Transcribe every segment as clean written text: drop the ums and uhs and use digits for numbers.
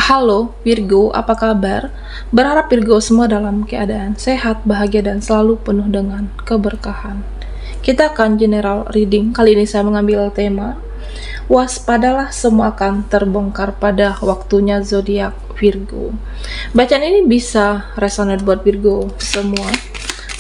Halo Virgo, apa kabar? Berharap Virgo semua dalam keadaan sehat, bahagia, dan selalu penuh dengan keberkahan. Kita akan general reading. Kali ini saya mengambil tema waspadalah, semua akan terbongkar pada waktunya zodiak Virgo. Bacaan ini bisa resonate buat Virgo semua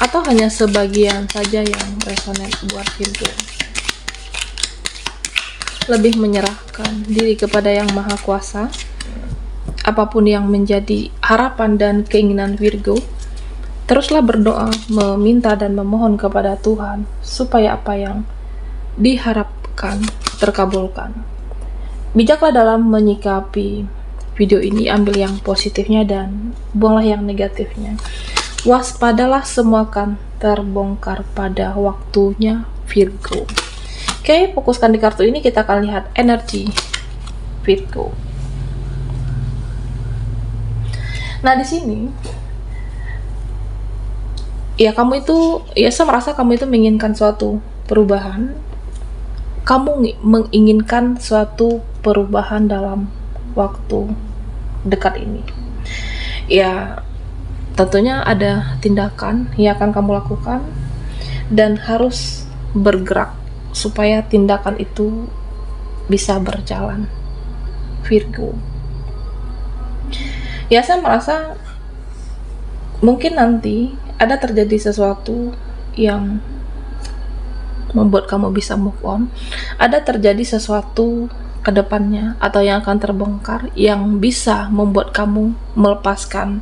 atau hanya sebagian saja yang resonate buat Virgo. Lebih menyerahkan diri kepada Yang Maha Kuasa. Apapun yang menjadi harapan dan keinginan Virgo, teruslah berdoa, meminta dan memohon kepada Tuhan supaya apa yang diharapkan terkabulkan. Bijaklah dalam menyikapi video ini, ambil yang positifnya dan buanglah yang negatifnya. Waspadalah, semua akan terbongkar pada waktunya Virgo. Oke, fokuskan di kartu ini, kita akan lihat energi Virgo. Nah, di sini ya saya merasa kamu itu menginginkan suatu perubahan. Kamu menginginkan suatu perubahan dalam waktu dekat ini. Ya, tentunya ada tindakan yang akan kamu lakukan dan harus bergerak supaya tindakan itu bisa berjalan, Virgo. Ya, saya merasa mungkin nanti ada terjadi sesuatu yang membuat kamu bisa move on. Ada terjadi sesuatu ke depannya atau yang akan terbongkar yang bisa membuat kamu melepaskan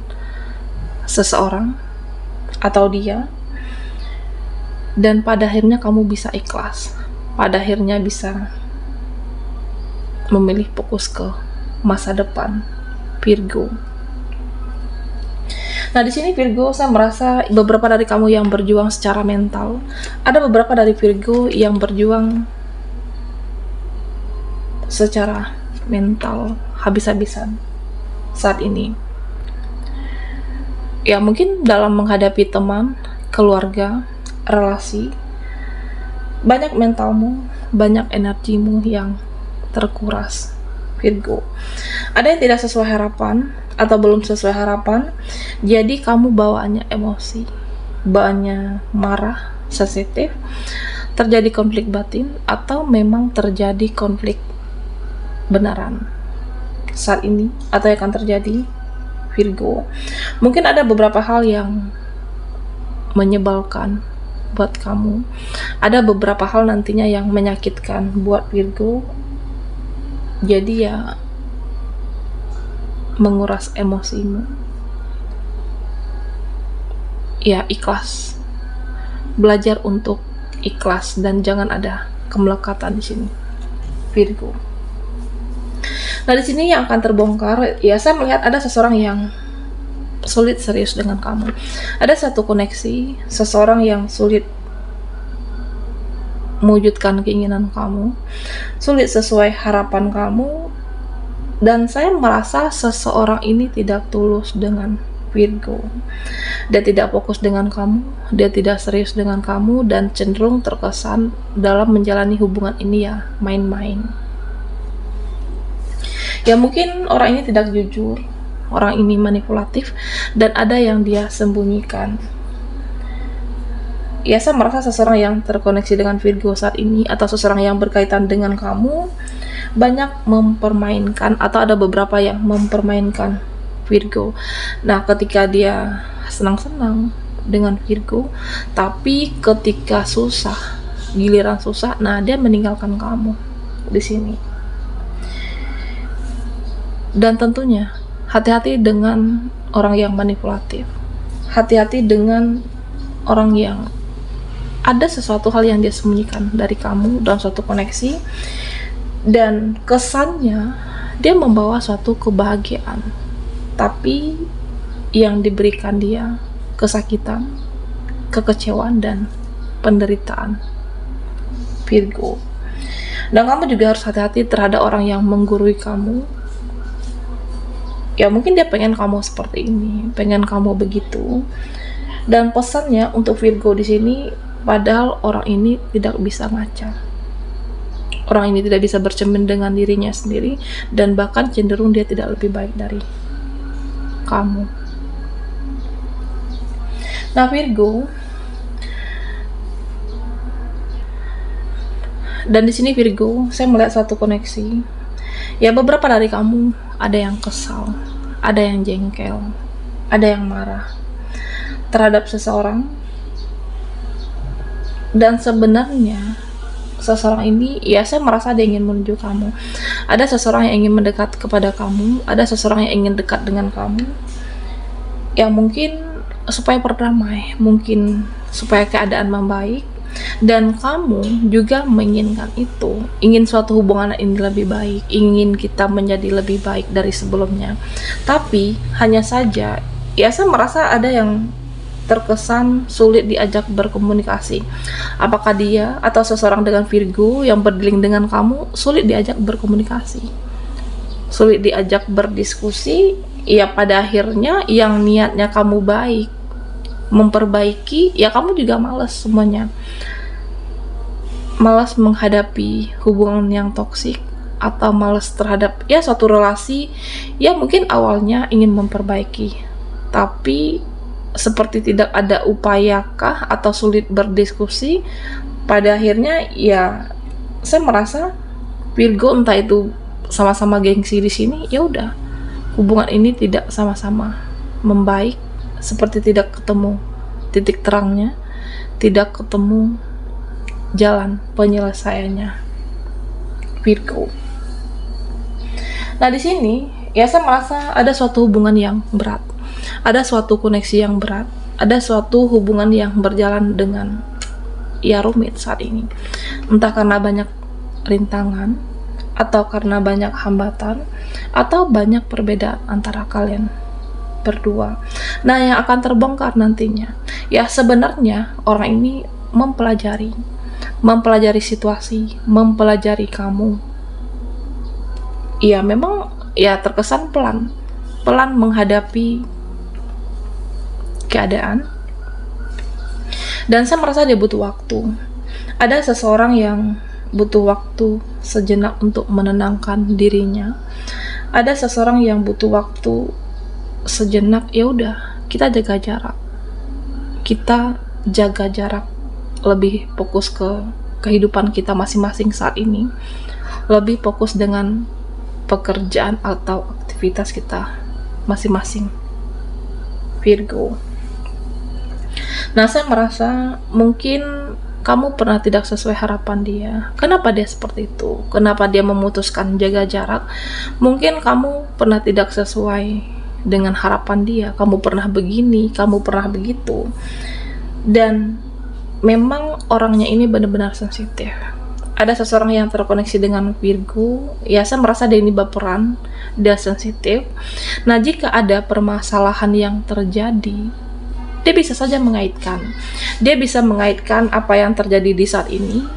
seseorang atau dia, dan pada akhirnya kamu bisa ikhlas. Pada akhirnya bisa memilih fokus ke masa depan, Virgo. Nah, di sini Virgo, saya merasa beberapa dari kamu yang berjuang secara mental, ada beberapa dari Virgo yang berjuang secara mental habis-habisan saat ini. Ya, mungkin dalam menghadapi teman, keluarga, relasi, banyak mentalmu, banyak energimu yang terkuras, Virgo. Ada yang tidak sesuai harapan atau belum sesuai harapan, jadi kamu bawaannya emosi, bawaannya marah, sensitif, terjadi konflik batin, atau memang terjadi konflik benaran saat ini atau yang akan terjadi, Virgo. Mungkin ada beberapa hal yang menyebalkan buat kamu, ada beberapa hal nantinya yang menyakitkan buat Virgo, jadi ya menguras emosimu. Ya, ikhlas. Belajar untuk ikhlas dan jangan ada kemelekatan di sini, Virgo. Nah, di sini yang akan terbongkar, ya saya melihat ada seseorang yang sulit serius dengan kamu. Ada satu koneksi, seseorang yang sulit mewujudkan keinginan kamu, sulit sesuai harapan kamu. Dan saya merasa seseorang ini tidak tulus dengan Virgo. Dia tidak fokus dengan kamu, dia tidak serius dengan kamu, dan cenderung terkesan dalam menjalani hubungan ini ya main-main. Ya, mungkin orang ini tidak jujur, orang ini manipulatif, dan ada yang dia sembunyikan. Ya, saya merasa seseorang yang terkoneksi dengan Virgo saat ini atau seseorang yang berkaitan dengan kamu banyak mempermainkan atau ada beberapa yang mempermainkan Virgo. Nah, ketika dia senang-senang dengan Virgo, tapi ketika susah, giliran susah, nah dia meninggalkan kamu di sini. Dan tentunya hati-hati dengan orang yang manipulatif. Hati-hati dengan orang yang ada sesuatu hal yang dia sembunyikan dari kamu dalam suatu koneksi, dan kesannya dia membawa suatu kebahagiaan, tapi yang diberikan dia kesakitan, kekecewaan, dan penderitaan, Virgo. Dan kamu juga harus hati-hati terhadap orang yang menggurui kamu. Ya, mungkin dia pengen kamu seperti ini, pengen kamu begitu. Dan pesannya untuk Virgo di sini, padahal orang ini tidak bisa ngaca. Orang ini tidak bisa bercermin dengan dirinya sendiri, dan bahkan cenderung dia tidak lebih baik dari kamu. Nah Virgo, dan di sini Virgo, saya melihat satu koneksi. Ya, beberapa dari kamu ada yang kesal, ada yang jengkel, ada yang marah terhadap seseorang, dan sebenarnya seseorang ini, ya saya merasa dia ingin menuju kamu. Ada seseorang yang ingin mendekat kepada kamu, ada seseorang yang ingin dekat dengan kamu, yang mungkin supaya berdamai, mungkin supaya keadaan membaik, dan kamu juga menginginkan itu, ingin suatu hubungan ini lebih baik, ingin kita menjadi lebih baik dari sebelumnya. Tapi hanya saja, ya saya merasa ada yang terkesan sulit diajak berkomunikasi. Apakah dia atau seseorang dengan Virgo yang berdealing dengan kamu sulit diajak berkomunikasi, sulit diajak berdiskusi? Ya pada akhirnya yang niatnya kamu baik, memperbaiki, ya kamu juga malas semuanya, malas menghadapi hubungan yang toksik, atau malas terhadap ya suatu relasi ya mungkin awalnya ingin memperbaiki, tapi seperti tidak ada upayakah atau sulit berdiskusi. Pada akhirnya ya saya merasa Virgo, entah itu sama-sama gengsi di sini, ya udah hubungan ini tidak sama-sama membaik, seperti tidak ketemu titik terangnya, tidak ketemu jalan penyelesaiannya Virgo. Nah di sini ya saya merasa ada suatu hubungan yang berat, ada suatu koneksi yang berat, ada suatu hubungan yang berjalan dengan ya rumit saat ini, entah karena banyak rintangan, atau karena banyak hambatan, atau banyak perbedaan antara kalian berdua. Nah yang akan terbongkar nantinya, ya sebenarnya orang ini mempelajari situasi, mempelajari kamu. Ya memang ya terkesan pelan menghadapi keadaan, dan saya merasa dia butuh waktu. Ada seseorang yang butuh waktu sejenak untuk menenangkan dirinya, ada seseorang yang butuh waktu sejenak, ya udah kita jaga jarak, lebih fokus ke kehidupan kita masing-masing saat ini, lebih fokus dengan pekerjaan atau aktivitas kita masing-masing Virgo. Nah saya merasa mungkin kamu pernah tidak sesuai harapan dia. Kenapa dia seperti itu? Kenapa dia memutuskan jaga jarak? Mungkin kamu pernah tidak sesuai dengan harapan dia, kamu pernah begini, kamu pernah begitu, dan memang orangnya ini benar-benar sensitif. Ada seseorang yang terkoneksi dengan Virgo, ya saya merasa dia ini baperan, dia sensitif. Nah jika ada permasalahan yang terjadi, dia bisa saja mengaitkan apa yang terjadi di saat ini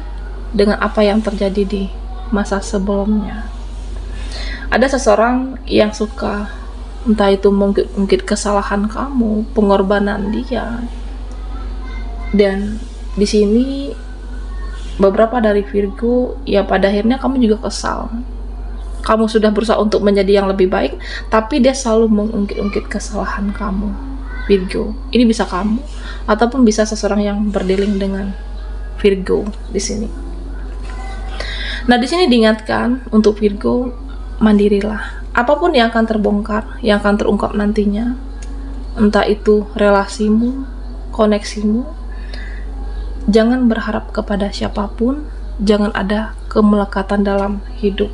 dengan apa yang terjadi di masa sebelumnya. Ada seseorang yang suka, entah itu mungkin kesalahan kamu, pengorbanan dia, dan di sini beberapa dari Virgo ya pada akhirnya kamu juga kesal. Kamu sudah berusaha untuk menjadi yang lebih baik, tapi dia selalu mengungkit-ungkit kesalahan kamu Virgo. Ini bisa kamu ataupun bisa seseorang yang berdealing dengan Virgo di sini. Nah di sini diingatkan untuk Virgo, mandirilah. Apapun yang akan terbongkar, yang akan terungkap nantinya, entah itu relasimu, koneksimu, jangan berharap kepada siapapun, jangan ada kemelekatan dalam hidup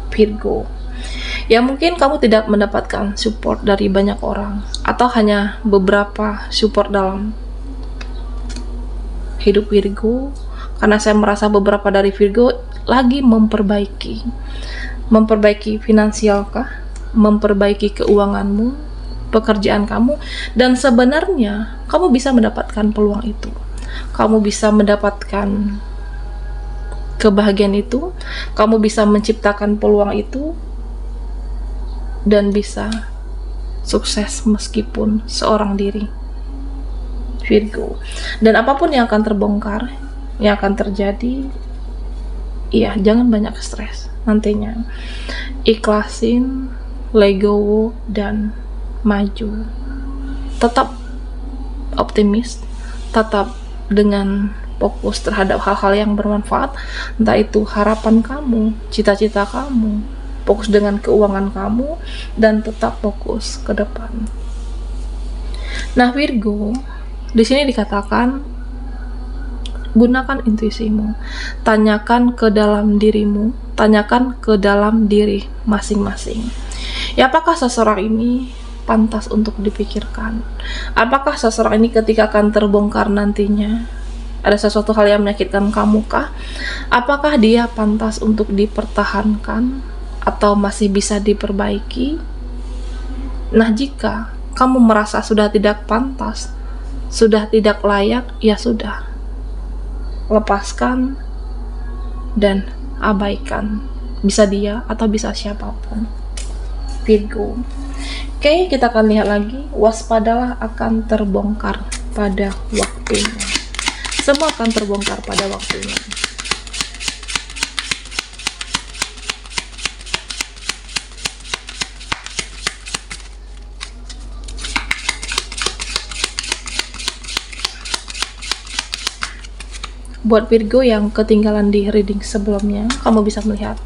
Virgo. Ya mungkin kamu tidak mendapatkan support dari banyak orang, atau hanya beberapa support dalam hidup Virgo, karena saya merasa beberapa dari Virgo lagi memperbaiki finansial kah, memperbaiki keuanganmu, pekerjaan kamu, dan sebenarnya kamu bisa mendapatkan peluang itu. Kamu bisa mendapatkan kebahagiaan itu, kamu bisa menciptakan peluang itu, dan bisa sukses meskipun seorang diri Virgo. Dan apapun yang akan terbongkar, yang akan terjadi, Iya, jangan banyak stres nantinya. Ikhlasin, legowo, dan maju. Tetap optimis, tetap dengan fokus terhadap hal-hal yang bermanfaat, entah itu harapan kamu, cita-cita kamu, fokus dengan keuangan kamu, dan tetap fokus ke depan. Nah, Virgo, di sini dikatakan gunakan intuisimu, tanyakan ke dalam dirimu, tanyakan ke dalam diri masing-masing. Ya, apakah seseorang ini pantas untuk dipikirkan? Apakah seseorang ini ketika akan terbongkar nantinya ada sesuatu hal yang menyakitkan kamu kah? Apakah dia pantas untuk dipertahankan atau masih bisa diperbaiki? Nah, jika kamu merasa sudah tidak pantas, sudah tidak layak, ya sudah, lepaskan dan abaikan. Bisa dia atau bisa siapapun, Virgo. Oke, kita akan lihat lagi. Waspadalah akan terbongkar pada waktunya. Semua akan terbongkar pada waktunya. Buat Virgo yang ketinggalan di reading sebelumnya, kamu bisa melihat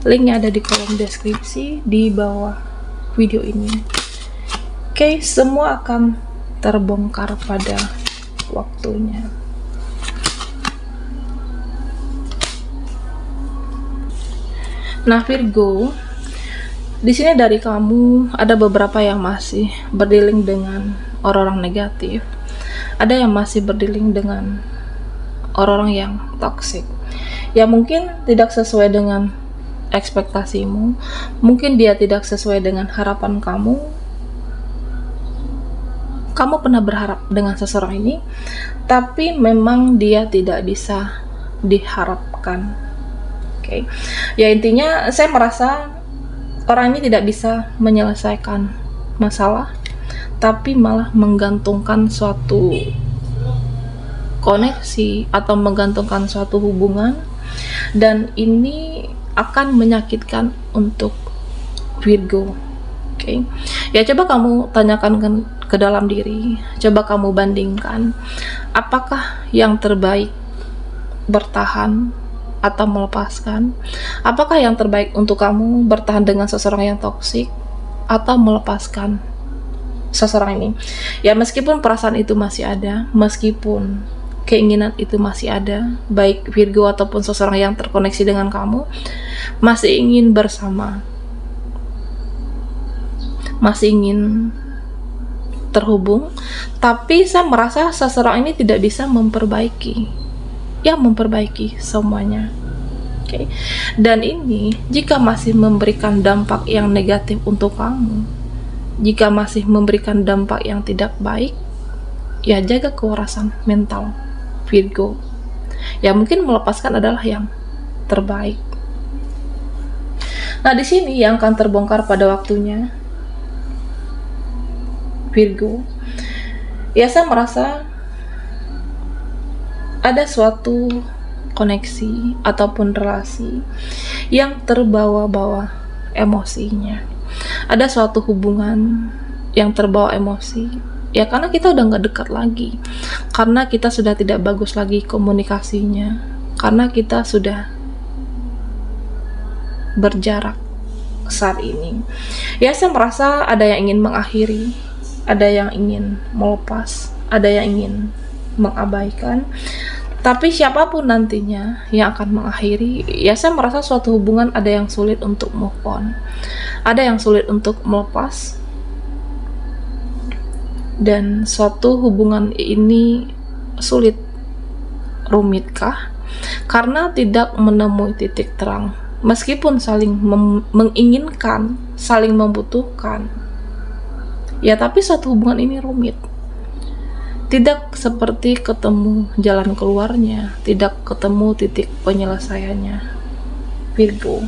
linknya ada di kolom deskripsi di bawah video ini. Oke, semua akan terbongkar pada waktunya. Nah, Virgo, di sini dari kamu ada beberapa yang masih berdealing dengan orang-orang negatif, ada yang masih berdealing dengan orang-orang yang toksik, ya mungkin tidak sesuai dengan ekspektasimu, mungkin dia tidak sesuai dengan harapan kamu. Kamu pernah berharap dengan seseorang ini, tapi memang dia tidak bisa diharapkan. Oke, ya intinya saya merasa orang ini tidak bisa menyelesaikan masalah, tapi malah menggantungkan suatu koneksi atau menggantungkan suatu hubungan, dan ini akan menyakitkan untuk Virgo. Oke, ya coba kamu tanyakan ke dalam diri, coba kamu bandingkan apakah yang terbaik bertahan atau melepaskan. Apakah yang terbaik untuk kamu bertahan dengan seseorang yang toksik atau melepaskan seseorang ini? Ya meskipun perasaan itu masih ada, meskipun keinginan itu masih ada, baik Virgo ataupun seseorang yang terkoneksi dengan kamu masih ingin bersama, masih ingin terhubung, tapi saya merasa seseorang ini tidak bisa memperbaiki semuanya. Oke. Dan ini jika masih memberikan dampak yang negatif untuk kamu, jika masih memberikan dampak yang tidak baik, ya jaga kewarasan mental, Virgo. Ya mungkin melepaskan adalah yang terbaik. Nah, di sini yang akan terbongkar pada waktunya, Virgo. Ya saya merasa ada suatu koneksi ataupun relasi yang terbawa-bawa emosinya. Ada suatu hubungan yang terbawa emosi. Ya karena kita udah nggak dekat lagi, karena kita sudah tidak bagus lagi komunikasinya, karena kita sudah berjarak saat ini. Ya saya merasa ada yang ingin mengakhiri, ada yang ingin melepas, ada yang ingin mengabaikan. Tapi siapapun nantinya yang akan mengakhiri, ya saya merasa suatu hubungan ada yang sulit untuk move on, ada yang sulit untuk melepas. Dan suatu hubungan ini sulit, rumitkah? Karena tidak menemui titik terang. Meskipun saling menginginkan, saling membutuhkan, ya tapi suatu hubungan ini rumit. Tidak seperti ketemu jalan keluarnya, tidak ketemu titik penyelesaiannya, Virgo.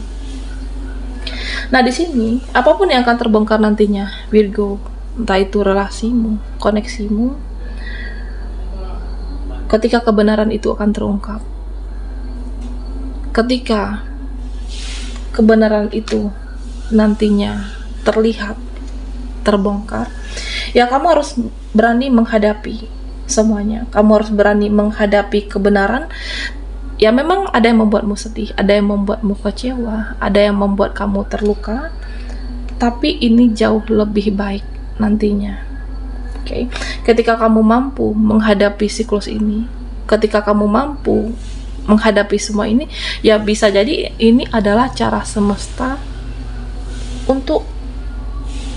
Nah di sini apapun yang akan terbongkar nantinya, Virgo, entah itu relasimu, koneksimu, ketika kebenaran itu akan terungkap, ketika kebenaran itu nantinya terlihat, terbongkar, ya kamu harus berani menghadapi semuanya. Kamu harus berani menghadapi kebenaran. Ya memang ada yang membuatmu sedih, ada yang membuatmu kecewa, ada yang membuat kamu terluka, tapi ini jauh lebih baik nantinya. Oke. Ketika kamu mampu menghadapi siklus ini, ketika kamu mampu menghadapi semua ini, ya bisa jadi ini adalah cara semesta untuk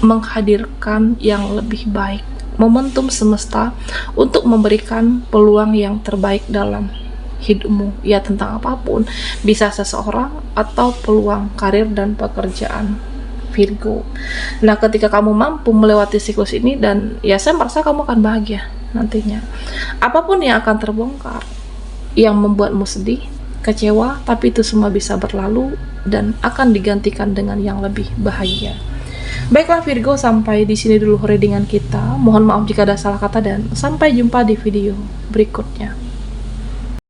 menghadirkan yang lebih baik, momentum semesta untuk memberikan peluang yang terbaik dalam hidupmu, ya tentang apapun, bisa seseorang atau peluang karir dan pekerjaan Virgo. Nah, ketika kamu mampu melewati siklus ini, dan ya saya merasa kamu akan bahagia nantinya. Apapun yang akan terbongkar, yang membuatmu sedih, kecewa, tapi itu semua bisa berlalu dan akan digantikan dengan yang lebih bahagia. Baiklah Virgo, sampai di sini dulu readingan kita. Mohon maaf jika ada salah kata dan sampai jumpa di video berikutnya.